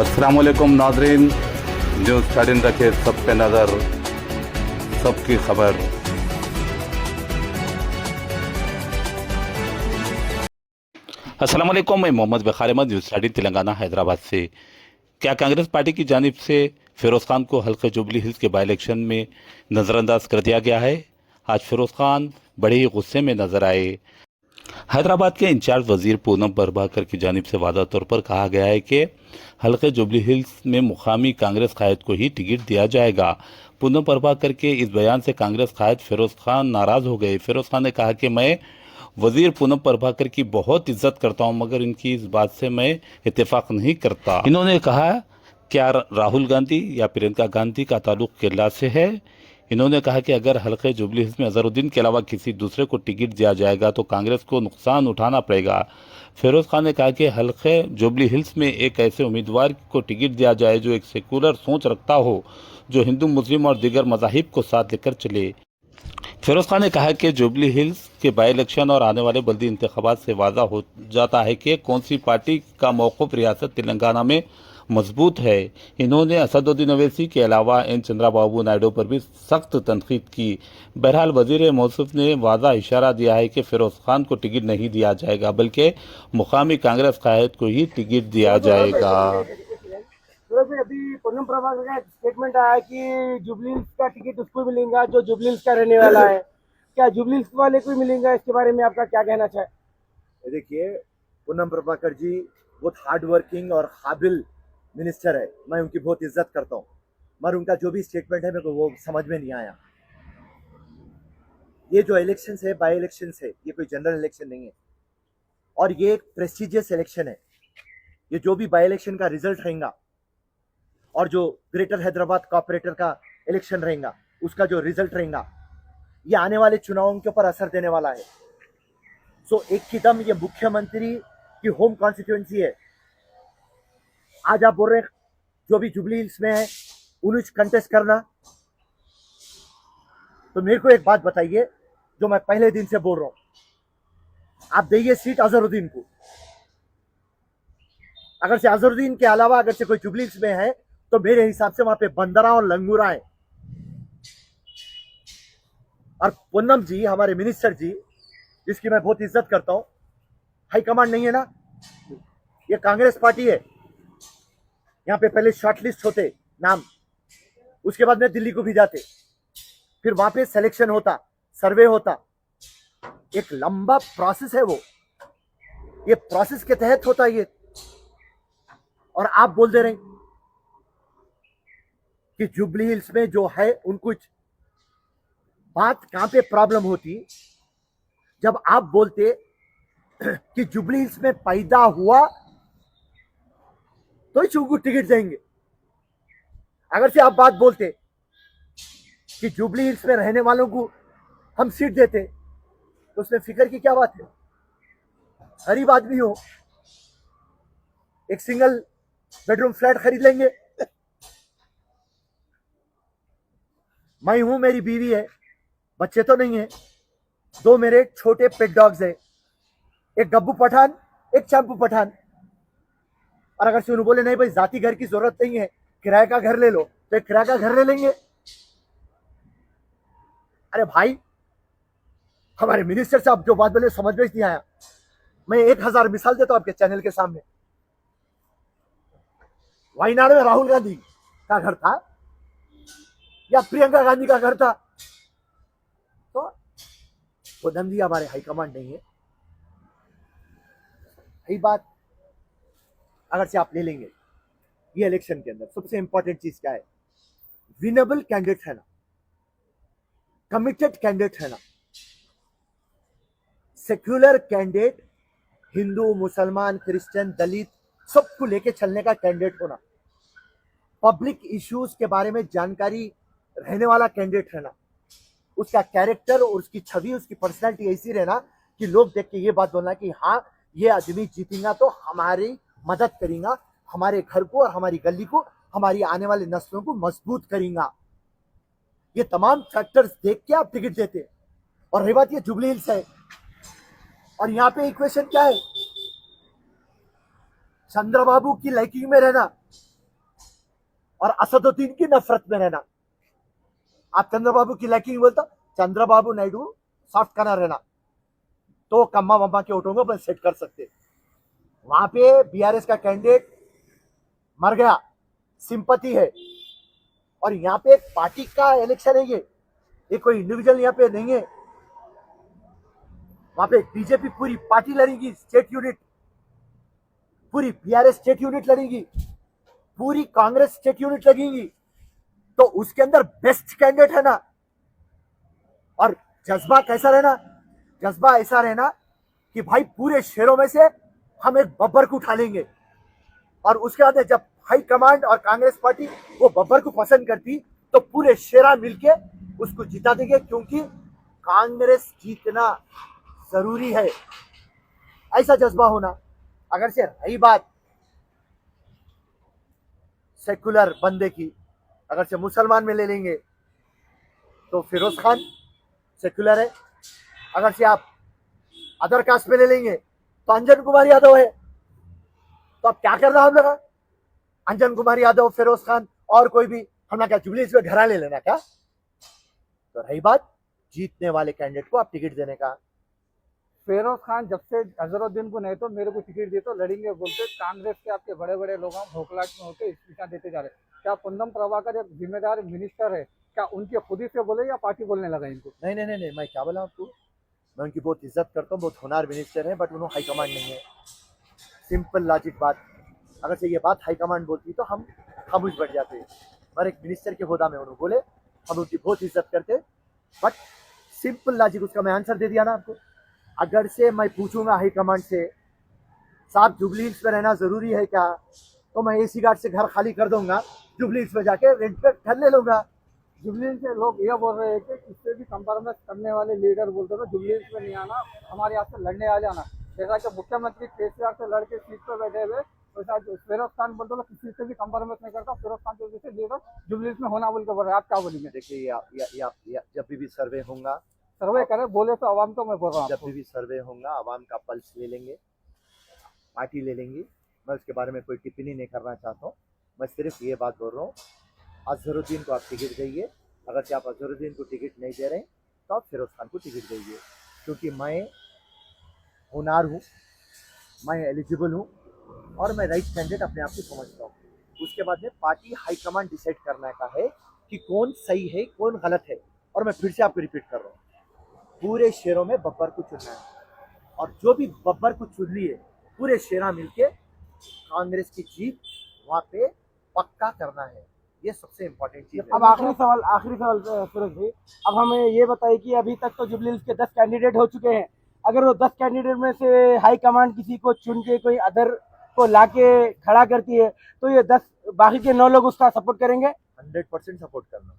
अस्सलाम वालेकुम नाज़रीन, न्यूज़ 13 रखे सब पे नज़र, सबकी खबर। अस्सलाम वालेकुम, मैं मोहम्मद बखार अहमद, न्यूज़ 13 तेलंगाना हैदराबाद से। क्या कांग्रेस पार्टी की जानिब से फिरोज़ खान को हल्के जुबली हिल्स के बाई इलेक्शन में नज़रअंदाज कर दिया गया है? आज फिरोज़ खान बड़े ही गुस्से में नजर आए। हैदराबाद के इंचार्ज वजीर पूनम प्रभाकर की जानिब से वादा तौर पर कहा गया है कि हल्के जुबली हिल्स में मुकामी कांग्रेस कायद को ही टिकट दिया जाएगा। पूनम प्रभाकर के इस बयान से कांग्रेस कायद फिरोज खान नाराज हो गए। फिरोज खान ने कहा कि मैं वजीर पूनम प्रभाकर की बहुत इज्जत करता हूं, मगर इनकी इस बात से मैं इत्तेफाक नहीं करता। इन्होंने कहा, क्या राहुल गांधी या प्रियंका गांधी का ताल्लुक केरला से है? इन्होंने कहा कि अगर हल्के जुबली हिल्स में अजहरुद्दीन के अलावा किसी दूसरे को टिकट दिया जाएगा तो कांग्रेस को नुकसान उठाना पड़ेगा। फिरोज खान ने कहा कि हल्के जुबली हिल्स में एक ऐसे उम्मीदवार को टिकट दिया जाए जो एक सेकुलर सोच रखता हो, जो हिंदू, मुस्लिम और दीगर मजाहिब को साथ लेकर चले। फिरोज खान ने कहा कि जुबली हिल्स के बाई इलेक्शन और आने वाले बल्दी इंतखाबात से वाज़ा हो जाता है कि कौन सी पार्टी का मौक़िफ़ रियासत तेलंगाना में मजबूत है। इन्होंने असदुद्दीन ओवैसी के अलावा एन चंद्राबाबू नायडू पर भी सख्त तनकीद की। बहरहाल वजीर मौसूफ ने वाज़ा इशारा दिया है कि फिरोज खान को टिकट नहीं दिया जाएगा, बल्कि मुकामी कांग्रेस कायद को ही टिकट दिया जाएगा। तो फिर अभी पूनम प्रभाकर का स्टेटमेंट आया कि जुबलीस का टिकट उसको मिलेगा जो जुबलीस का रहने वाला है। क्या जुबलीस वाले को मिलेगा? इसके बारे में आपका क्या कहना चाहे? देखिए, पूनम प्रभाकर जी बहुत हार्ड वर्किंग और काबिल मिनिस्टर है। मैं उनकी बहुत इज्जत करता हूँ, मगर उनका जो भी स्टेटमेंट है मेरे को वो समझ में नहीं आया। ये जो इलेक्शन है, बाई इलेक्शन है, ये कोई जनरल इलेक्शन नहीं है और ये एक प्रेस्टिजियस इलेक्शन है। ये जो भी बाई इलेक्शन का रिजल्ट रहेगा और जो ग्रेटर हैदराबाद कॉर्पोरेटर का इलेक्शन रहेगा उसका जो रिजल्ट रहेगा, ये आने वाले चुनावों के ऊपर असर देने वाला है। सो एक कदम ये मुख्यमंत्री की होम कॉन्स्टिट्यूएंसी है। आज आप बोल रहे हैं जो भी जुबली हिल्स में है उन्हें कंटेस्ट करना, तो मेरे को एक बात बताइए जो मैं पहले दिन से बोल रहा हूं, आप देइए सीट अजहरुद्दीन को। अगर से अजहरुद्दीन के अलावा अगर से कोई जुबली हिल्स में है तो मेरे हिसाब से वहां पे बंदरा और लंगूरा है। और पूनम जी, हमारे मिनिस्टर जी, जिसकी मैं बहुत इज्जत करता हूं, हाईकमांड नहीं है ना, ये कांग्रेस पार्टी है। यहाँ पे पहले शॉर्टलिस्ट होते नाम, उसके बाद में दिल्ली को भी जाते, फिर वहां पे सिलेक्शन होता, सर्वे होता, एक लंबा प्रोसेस है वो। ये प्रोसेस के तहत होता है ये। और आप बोल दे रहे हैं कि जुबली हिल्स में जो है उनको बात कहां पे प्रॉब्लम होती, जब आप बोलते कि जुबली हिल्स में पैदा हुआ तो ही उनको टिकट देंगे। अगर से आप बात बोलते कि जुबली हिल्स में रहने वालों को हम सीट देते तो उसमें फिक्र की क्या बात है? गरीब आदमी हो, एक सिंगल बेडरूम फ्लैट खरीद लेंगे। मैं हूं, मेरी बीवी है, बच्चे तो नहीं है, दो मेरे छोटे पेट डॉग्स है, एक गब्बू पठान, एक चंपू पठान। और अगर से उन्होंने बोले नहीं भाई जाति घर की जरूरत नहीं है, किराए का घर ले लो, तो एक किराए का घर ले लेंगे। अरे भाई, हमारे मिनिस्टर साहब जो बात बोले समझ में नहीं आया। मैं 1000 मिसाल देता हूं आपके चैनल के सामने। वायनाड में राहुल गांधी का घर था या प्रियंका गांधी का घर था, तो पूनम जी हमारे हाईकमांड नहीं है। यही बात अगर से आप ले लेंगे, ये इलेक्शन के अंदर सबसे इंपॉर्टेंट चीज क्या है? विनेबल कैंडिडेट है ना, कमिटेड कैंडिडेट है ना, सेक्युलर कैंडिडेट, हिंदू, मुसलमान, क्रिश्चियन, दलित सबको लेके चलने का कैंडिडेट होना, पब्लिक इश्यूज के बारे में जानकारी रहने वाला कैंडिडेट रहना, उसका कैरेक्टर और उसकी छवि, उसकी पर्सनैलिटी ऐसी रहना कि लोग देख के ये बात बोलना कि हाँ ये आदमी जीतेगा तो हमारी मदद करेगा, हमारे घर को और हमारी गली को, हमारी आने वाले नस्लों को मजबूत करेगा। ये तमाम फैक्टर्स देख के आप टिकट देते। और रही बात ये जुबली हिल्स है, और यहाँ पे इक्वेशन क्या है? चंद्रबाबू की लाइकिंग में रहना, और असदुद्दीन की नफरत में रहना। आप चंद्रबाबू की लैकिंग बोलता, चंद्रबाबू नायडू सॉफ्ट करना रहना तो कम्मा वम्मा के वोटों को बस सेट कर सकते। वहां पे बीआरएस का कैंडिडेट मर गया, सिंपैथी है। और यहाँ पे एक पार्टी का इलेक्शन है, ये कोई इंडिविजुअल यहाँ पे नहीं है। वहां पे बीजेपी पूरी पार्टी लड़ेगी, स्टेट यूनिट, पूरी बीआरएस स्टेट यूनिट लड़ेगी, पूरी कांग्रेस स्टेट यूनिट लगेगी। तो उसके अंदर बेस्ट कैंडिडेट है ना। और जज्बा कैसा रहना, जज्बा ऐसा रहना कि भाई पूरे शेरों में से हम एक बब्बर को उठा लेंगे। और उसके बाद जब हाई कमांड और कांग्रेस पार्टी वो बब्बर को पसंद करती तो पूरे शेरा मिलके उसको जिता देंगे, क्योंकि कांग्रेस जीतना जरूरी है, ऐसा जज्बा होना। अगर से रही बात सेकुलर बंदे की, अगर से मुसलमान में ले लेंगे तो फिरोज खान सेकुलर है। अगर से आप अदर कास्ट में ले लेंगे तो अंजन कुमार यादव है। तो अब क्या करना हम लोग, अंजन कुमार यादव, फिरोज खान और कोई भी, हम क्या जुबलीस में घरा ले लेना क्या? तो रही बात जीतने वाले कैंडिडेट को आप टिकट देने का। फिरोज खान जब से अजहरुद्दीन को नहीं तो मेरे को टिकट दे तो लड़ेंगे बोलते, कांग्रेस के आपके बड़े बड़े लोग भोखलाट में होकर इस्तीफा देते जा रहे। क्या पुन्नम प्रभाकर एक जिम्मेदार मिनिस्टर है, क्या उनके खुद ही से बोले या पार्टी बोलने लगा इनको? नहीं नहीं नहीं, मैं क्या बोला आपको, मैं उनकी बहुत इज्जत करता हूँ, बहुत होनार मिनिस्टर है, बट उन्होंने हाईकमांड नहीं है। सिंपल लॉजिक बात, अगर से ये बात हाईकमांड बोलती तो हम खामोश बैठ जाते। पर एक मिनिस्टर के होदा में उन्होंने बोले, हम उनकी बहुत इज्जत करते। बट सिंपल लॉजिक, उसका मैं आंसर दे दिया ना आपको। अगर से मैं पूछूंगा हाईकमांड से, साहब जुबली हिल्स में रहना जरूरी है क्या, तो मैं एसी गार्ड से घर खाली कर दूंगा, जुबली हिल्स में जाके रेंट पे घर ले लूंगा। जुबली से लोग ये बोल रहे हैं कि किससे भी कंप्रोमाइज करने वाले लीडर बोलते थे जुबली में नहीं आना, हमारे यहाँ से लड़ने आ जाना। जैसा कि मुख्यमंत्री केसीआर से लड़के सीट पर बैठे हुए, वैसा फिरोज खान बोलते थे किसी से भी कंप्रोमाइज नहीं करता, फिरोज खान के जैसे लीडर जुबली में होना बोल के बोल रहे हैं। आप क्या बोलेंगे? देखिए, जब भी सर्वे होगा, सर्वे करे बोले तो आवाम तो मैं बोल रहा हूँ जब भी सर्वे होगा आवाम का पल्स ले लेंगे, पार्टी ले लेंगी। मैं उसके बारे में कोई टिप्पणी नहीं करना चाहता हूँ। मैं सिर्फ ये बात बोल रहा हूँ, अजहरुद्दीन को आप टिकट दीजिए। अगर से आप अजहरुद्दीन को टिकट नहीं दे रहे तो आप फिरोज खान को टिकट दीजिए, क्योंकि मैं होनार हूँ, मैं एलिजिबल हूँ और मैं राइट कैंडिडेट अपने आप को समझता हूँ। उसके बाद में पार्टी हाईकमांड डिसाइड करने का है कि कौन सही है कौन गलत है। और मैं फिर से आपको रिपीट कर रहा हूँ, पूरे शेरों में बब्बर को चुनना है, और जो भी बब्बर को चुन लिए पूरे शेरा मिलके कांग्रेस की जीत वहाँ पे पक्का करना है। ये सबसे इम्पोर्टेंट चीज है। अब आखिरी सवाल फिरोज भाई, अब हमें ये बताइए कि अभी तक तो जुबली हिल्स के 10 कैंडिडेट हो चुके हैं। अगर वो 10 कैंडिडेट में से हाई कमांड किसी को चुन के कोई अदर को लाके खड़ा करती है तो ये 10 बाकी के 9 लोग उसका सपोर्ट करेंगे? 100% सपोर्ट करना।